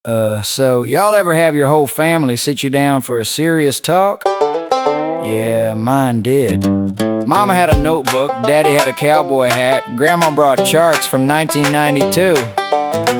So y'all ever have your whole family sit you down for a serious talk? Yeah, mine did. Mama had a notebook, Daddy had a cowboy hat, Grandma brought charts from 1992.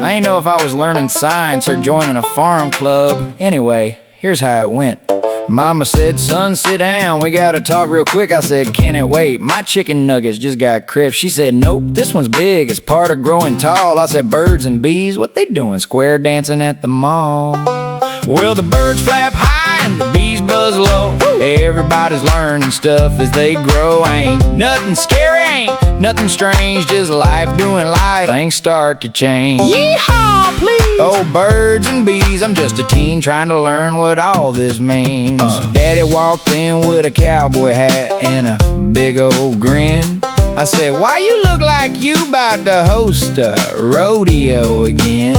I ain't know if I was learning science or joining a farm club. Anyway, here's how it went. Mama said, son, sit down, we gotta talk real quick. I said, can it wait? My chicken nuggets just got crisped. She said, nope, this one's big, it's part of growing tall. I said, birds and bees, what they doing? Square dancing at the mall. Well, the birds flap high and the bees buzz low. Everybody's learning stuff as they grow. Ain't nothing scary, ain't nothing strange, just life doing life. Things start to change. Yeehaw, please! Oh, birds and bees, I'm just a teen trying to learn what all this means. Daddy walked in with a cowboy hat and a big old grin. I said, why you look like you about to host a rodeo again?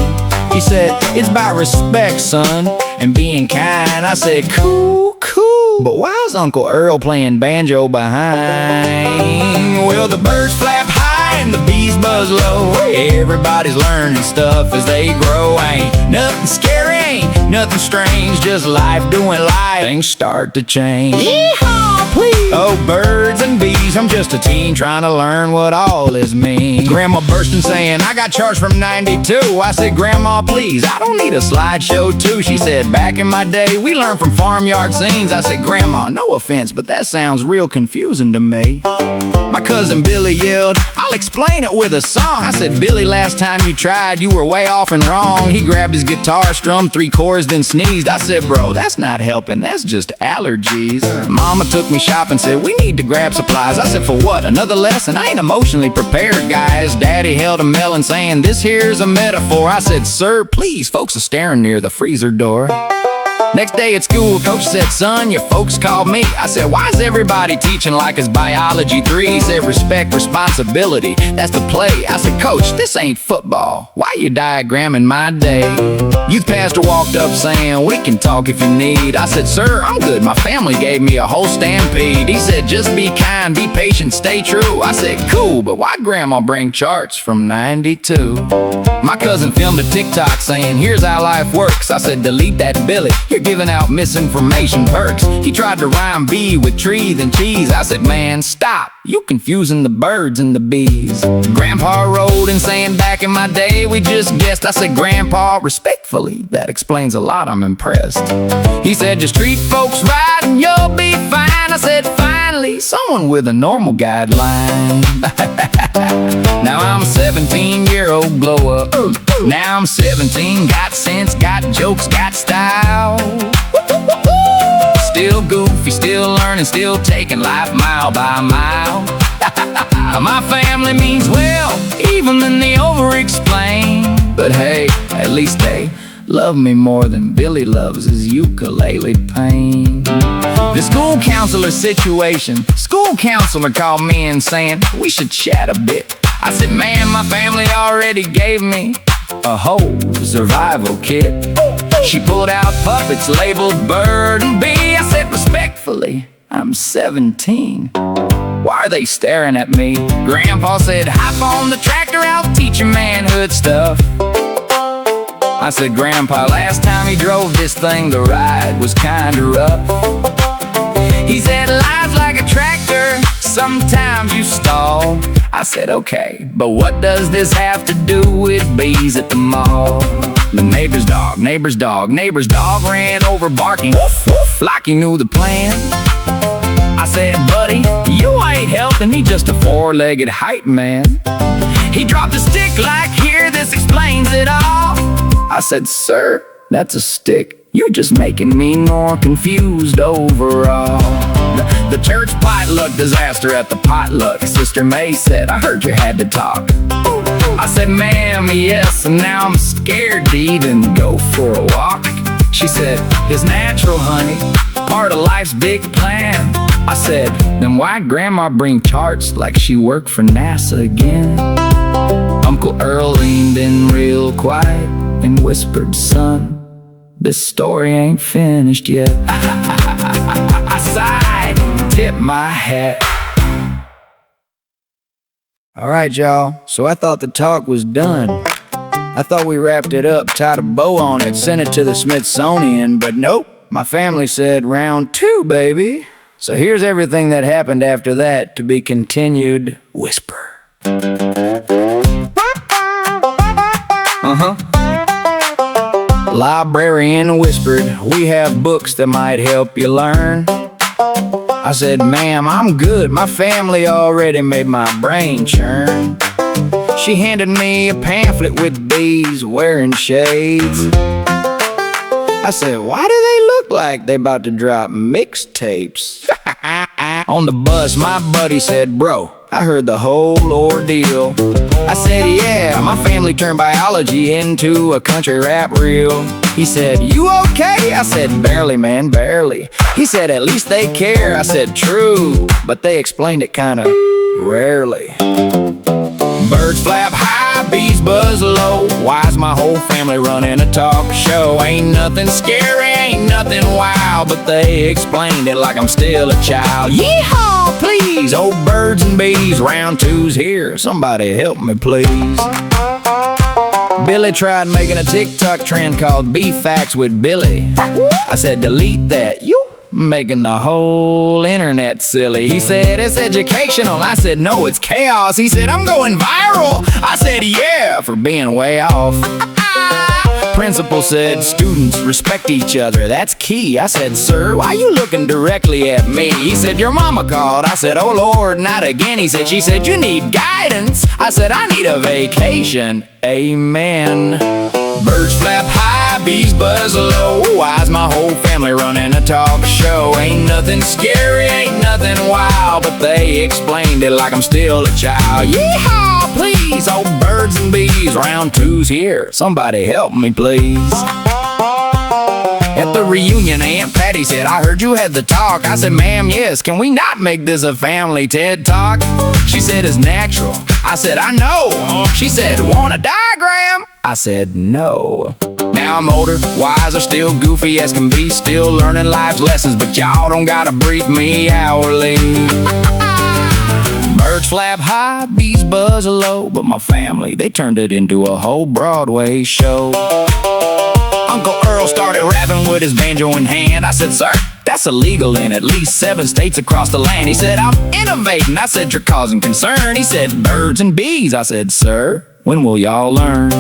He said, it's about respect, son, and being kind. I said, cool, cool, but why's Uncle Earl playing banjo behind? Well, the birds flap high and the bees buzz low. Everybody's learning stuff as they grow. Ain't nothing scary, ain't nothing strange, just life doing life. Things start to change. Yeehaw, please! Oh, birds and bees, I'm just a teen trying to learn what all this means. Grandma bursting saying, I got charged from 92. I said, Grandma, please, I don't need a slideshow too. She said, back in my day, we learned from farmyard scenes. I said, Grandma, no offense, but that sounds real confusing to me. My cousin Billy yelled, I'll explain it with a song. I said, Billy, last time you tried, you were way off and wrong. He grabbed his guitar, strummed 3 chords, then sneezed. I said, bro, that's not helping, that's just allergies. Mama took me shopping, said, we need to grab supplies. I said, for what, another lesson? I ain't emotionally prepared, guys. Daddy held a melon saying, this here's a metaphor. I said, sir, please, folks are staring near the freezer door. Next day at school, coach said, son, your folks called me. I said, why is everybody teaching like it's biology 3? He said, respect, responsibility, that's the play. I said, coach, this ain't football, why you diagramming my day? Youth pastor walked up saying, we can talk if you need. I said, sir, I'm good, my family gave me a whole stampede. He said, just be kind, be patient, stay true. I said, cool, but why grandma bring charts from 92? My cousin filmed a TikTok saying, here's how life works. I said, delete that, Billy, you're giving out misinformation perks. He tried to rhyme bee with tree then cheese. I said, man, stop, you confusing the birds and the bees. Grandpa rolled in saying, back in my day we just guessed. I said, Grandpa, respectfully, that explains a lot, I'm impressed. He said, just treat folks right and you'll be fine. I said, finally, someone with a normal guideline. Now I'm a 17-year-old glow up. Now I'm 17, got sense, got jokes, got style. Still goofy, still learning, still taking life mile by mile. My family means well, even when they over-explain. But hey, at least they love me more than Billy loves his ukulele pain. The school counselor situation. School counselor called me in saying, we should chat a bit. I said, man, my family already gave me a whole survival kit. She pulled out puppets labeled bird and bee. I said, respectfully, I'm 17. Why are they staring at me? Grandpa said, hop on the tractor, I'll teach you manhood stuff. I said, Grandpa, last time he drove this thing, the ride was kinda rough. He said, life's like a tractor, sometimes you stall. I said, okay, but what does this have to do with bees at the mall? The neighbor's dog ran over barking like he knew the plan. I said, buddy, you ain't helping me, just a 4-legged hype man. He dropped a stick like, here, this explains it all. I said, sir, that's a stick, you're just making me more confused overall. The church potluck disaster at the potluck. Sister May said, I heard you had to talk. I said, ma'am, yes, and now I'm scared to even go for a walk. She said, it's natural, honey, part of life's big plan. I said, then why grandma bring charts like she worked for NASA again? Uncle Earl leaned in real quiet and whispered, son, this story ain't finished yet. I sighed, tipped my hat. Alright, y'all, so I thought the talk was done. I thought we wrapped it up, tied a bow on it, sent it to the Smithsonian, but nope. My family said round 2, baby. So here's everything that happened after that, to be continued. Whisper. Librarian whispered, we have books that might help you learn. I said, ma'am, I'm good. My family already made my brain churn. She handed me a pamphlet with bees wearing shades. I said, why do they look like they about to drop mixtapes? On the bus, my buddy said, bro, I heard the whole ordeal. I said, yeah, my family turned biology into a country rap reel. He said, you okay? I said, barely, man, barely. He said, at least they care. I said, true, but they explained it kinda rarely. Birds flap high, bees buzz low. Why's my whole family running a talk show? Ain't nothing scary, ain't nothing wild, but they explained it like I'm still a child. Yeehaw, please, oh birds and bees, round 2's here. Somebody help me, please. Billy tried making a TikTok trend called Beef Facts with Billy. I said, delete that. You making the whole internet silly. He said, it's educational. I said, no, it's chaos. He said, I'm going viral. I said, yeah, for being way off. Principal said, students respect each other, that's key. I said, sir, why you looking directly at me? He said, your mama called. I said, oh Lord, not again. He said, she said, you need guidance. I said, I need a vacation. Amen. Birds flap high, bees buzz low. Why's my whole family running a talk show? Ain't nothing scary, ain't nothing wild, but they explained it like I'm still a child. Yeehaw, please, oh birds and bees, round 2's here. Somebody help me, please. At the reunion, Aunt Patty said, I heard you had the talk. I said, ma'am, yes, can we not make this a family TED Talk? She said, it's natural. I said, I know. She said, want a diagram? I said, no. Now I'm older, wiser, still goofy as can be, still learning life's lessons, but y'all don't gotta brief me hourly. Birds flap high, bees buzz low, but my family, they turned it into a whole Broadway show. Uncle Earl started rapping with his banjo in hand. I said, sir, that's illegal in at least 7 states across the land. He said, I'm innovating. I said, you're causing concern. He said, birds and bees. I said, sir, when will y'all learn?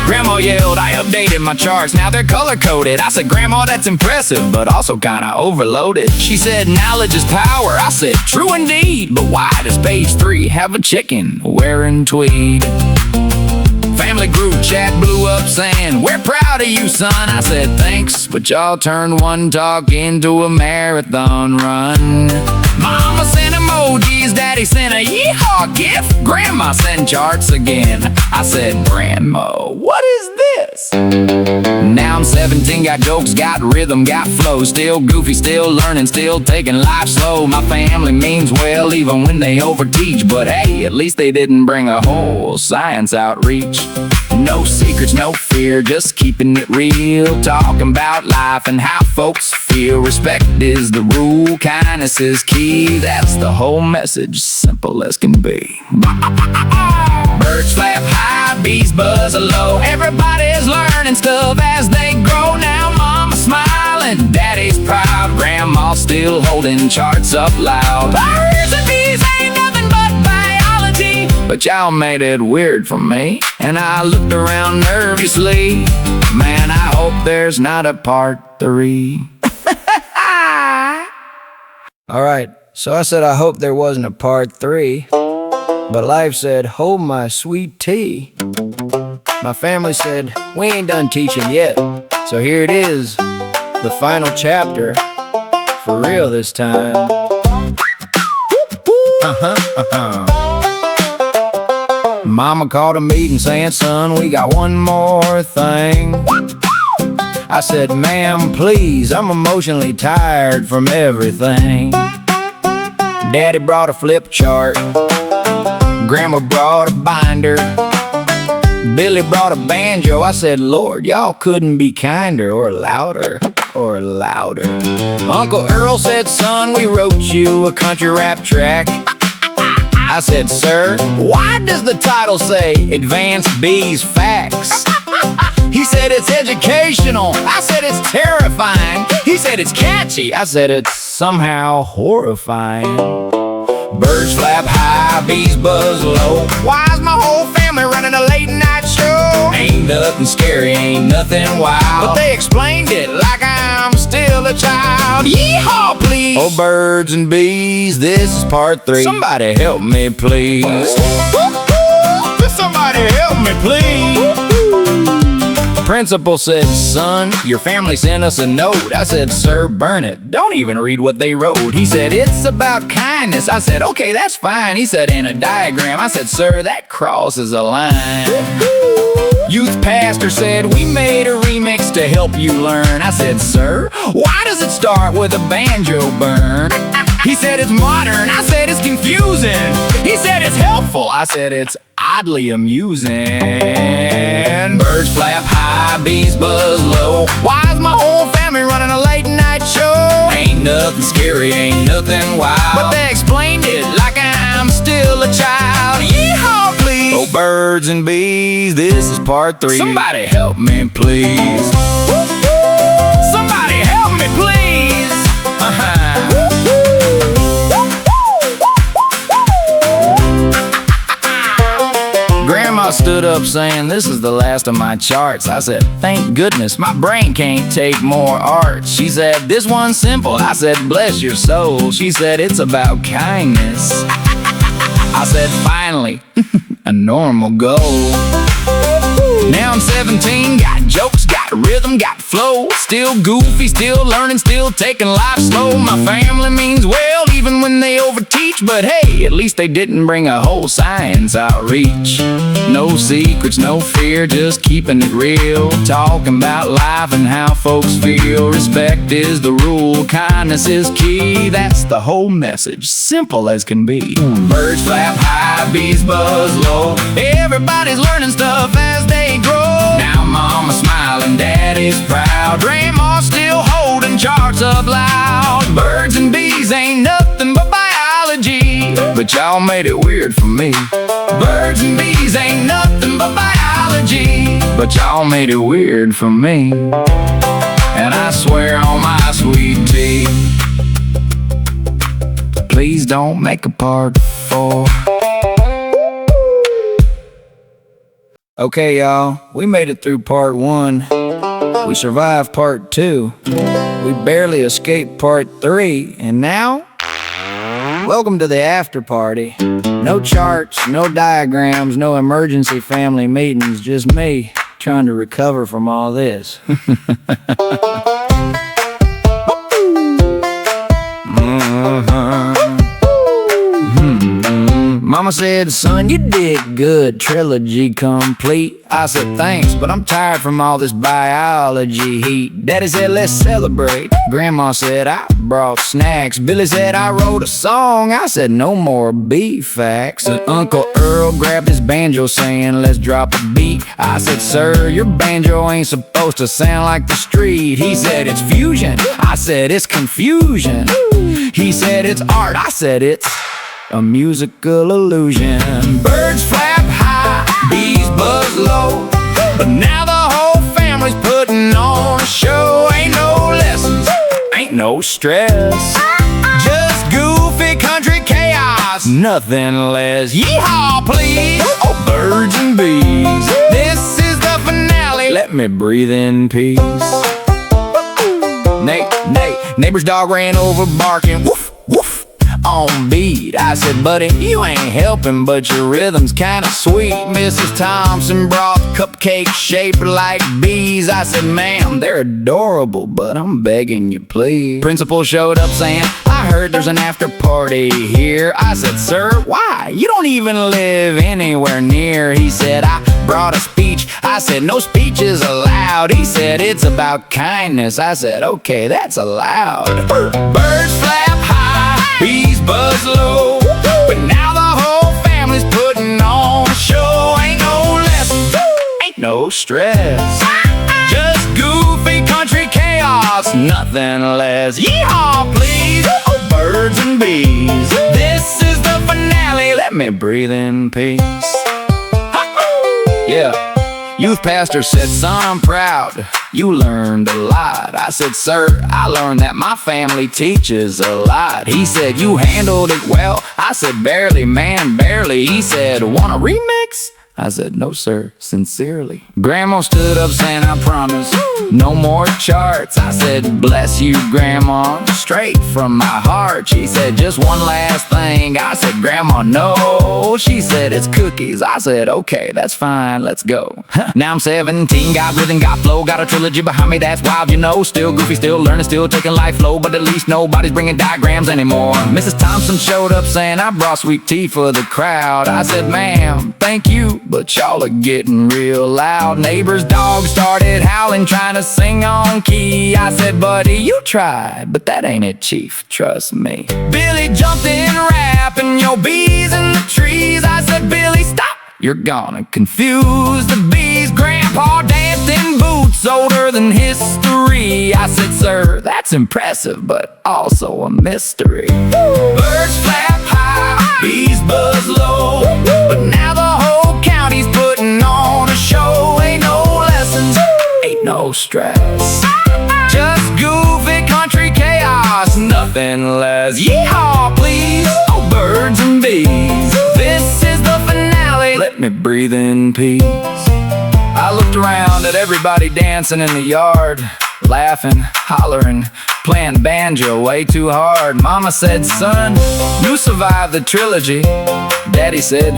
Grandma yelled, I updated my charts, now they're color-coded. I said, Grandma, that's impressive, but also kinda overloaded. She said, knowledge is power. I said, true indeed, but why does page 3 have a chicken wearing tweed? Family group chat blew up saying, we're proud of you, son. I said, thanks, but y'all turned one talk into a marathon run. Mama sent emojis, Daddy sent a yeehaw gift, Grandma sent charts again. I said, Grandma, what is this? Now I'm 17, got jokes, got rhythm, got flow, still goofy, still learning, still taking life slow. My family means well even when they overteach, but hey, at least they didn't bring a whole science outreach. No secrets, no fear, just keeping it real, talking about life and how folks feel. Respect is the rule, kindness is key. That's the whole message, simple as can be. Birds flap high, bees buzz low. Everybody's learning stuff as they grow. Now Mama's smiling, Daddy's proud, Grandma's still holding charts up loud. Birds and bees ain't nothing but biology, but y'all made it weird for me, and I looked around nervously. Man, I hope there's not a part 3. Alright, so I said I hope there wasn't a part 3, but life said, hold my sweet tea. My family said, we ain't done teaching yet, so here it is, the final chapter, for real this time. Mama called a meeting saying, son, we got one more thing. I said, ma'am, please, I'm emotionally tired from everything. Daddy brought a flip chart, Grandma brought a binder, Billy brought a banjo. I said, Lord, y'all couldn't be kinder or louder. Uncle Earl said, son, we wrote you a country rap track. I said, sir, why does the title say Advanced Bees Facts? He said, it's educational. I said, it's terrifying. He said, it's catchy. I said, it's somehow horrifying. Birds flap high, bees buzz low. Why's my whole family running a late night show? Ain't nothing scary, ain't nothing wild, but they explained it like I'm still a child. Yeehaw, please! Oh, birds and bees, this is part 3. Somebody help me, please. Somebody help me, please. Principal said, son, your family sent us a note. I said, sir, burn it. Don't even read what they wrote. He said, it's about kindness. I said, okay, that's fine. He said, in a diagram. I said, sir, that crosses a line. Youth pastor said, we made a remix to help you learn. I said, sir, why does it start with a banjo burn? He said, it's modern. I said, it's confusing. He said, it's helpful. I said, it's oddly amusing. Birds flap high, bees buzz low. Why's my whole family running a late night show? Ain't nothing scary, ain't nothing wild, but they explained it like I'm still a child. Yeehaw, please! Oh, birds and bees, this is part 3. Somebody help me, please. Somebody help me, please. Grandma stood up saying, this is the last of my charts. I said, thank goodness, my brain can't take more art. She said, this one's simple. I said, bless your soul. She said, it's about kindness. I said, finally, a normal goal. Now I'm 17, got jokes, got rhythm, got flow. Still goofy, still learning, still taking life slow. My family means well, even when they overteach. But hey, at least they didn't bring a whole science outreach. No secrets, no fear, just keeping it real. Talking about life and how folks feel. Respect is the rule, kindness is key. That's the whole message, simple as can be. Birds flap high, bees buzz low. Everybody's learning stuff as they grow. Now mama's smiling, daddy's proud. Grandma's still holding charts up loud. Birds and bees ain't nothing but biology, but y'all made it weird for me. Birds and bees ain't nothing but biology, but y'all made it weird for me. And I swear on my sweet tea, please don't make a part 4. Okay, y'all, we made it through part 1. We survived part 2. We barely escaped part 3. And now, welcome to the after party. No charts, no diagrams, no emergency family meetings. Just me trying to recover from all this. Mama said, son, you did good, Trilogy complete. I said, thanks, but I'm tired from all this biology heat. Daddy said, let's celebrate. Grandma said, I brought snacks. Billy said, I wrote a song. I said, no more bee facts. And Uncle Earl grabbed his banjo saying, let's drop a beat. I said, sir, your banjo ain't supposed to sound like the street. He said, it's fusion. I said, it's confusion. He said, it's art. I said, it's a musical illusion. Birds flap high, bees buzz low, but now the whole family's putting on a show. Ain't no lessons, ain't no stress, just goofy country chaos, nothing less. Yeehaw, please! Oh, birds and bees, this is the finale. Let me breathe in peace. Neighbor's dog ran over barking, woof, woof, on beat. I said, buddy, you ain't helping, but your rhythm's kinda sweet. Mrs. Thompson brought cupcakes shaped like bees. I said, ma'am, they're adorable, but I'm begging you, please. Principal showed up saying, I heard there's an after party here. I said, sir, why? You don't even live anywhere near. He said, I brought a speech. I said, no speech is allowed. He said, it's about kindness. I said, okay, that's allowed. Birds flap high, bees buzz low, but now the whole family's putting on a show. Ain't no lessons, ain't no stress, just goofy country chaos, nothing less. Yeehaw, please! Oh, birds and bees, this is the finale. Let me me breathe in peace. Yeah. Youth pastor said, son, I'm proud you learned a lot. I said, sir, I learned that my family teaches a lot. He said, you handled it well. I said, barely, man, barely. He said, want a remix? I said, no, sir, sincerely. Grandma stood up saying, I promise, no more charts. I said, bless you, Grandma, straight from my heart. She said, just one last thing. I said, Grandma, no. She said, it's cookies. I said, okay, that's fine, let's go. Now I'm 17, got rhythm, got flow, got a trilogy behind me, that's wild, you know. Still goofy, still learning, still taking life low, but at least nobody's bringing diagrams anymore. Mrs. Thompson showed up saying, I brought sweet tea for the crowd. I said, ma'am, thank you, but y'all are getting real loud. Neighbor's dog started howling, trying to sing on key. I said, buddy, you tried, but that ain't it, chief, trust me. Billy jumped in rapping, yo, bees in the trees. I said, Billy, stop, you're gonna confuse the bees. Grandpa danced in boots older than history. I said, sir, that's impressive, but also a mystery. Birds flap high, bees buzz low, but now the whole county's putting on a show. Ain't no lessons, ain't no stress, just goofy country chaos, nothing less. Yeehaw, please, oh birds and bees, this is the finale, let me breathe in peace. I looked around at everybody dancing in the yard, laughing, hollering, playing banjo way too hard. Mama said, son, you survived the trilogy. Daddy said,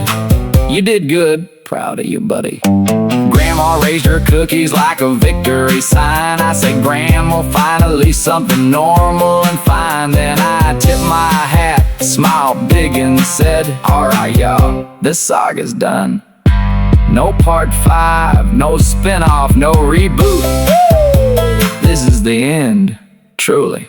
you did good, proud of you, buddy. Grandma raised her cookies like a victory sign. I said, Grandma, finally something normal and fine. Then I tipped my hat, smiled big and said, alright y'all, this saga's done. No part 5, no spin-off, no reboot. This is the end, truly.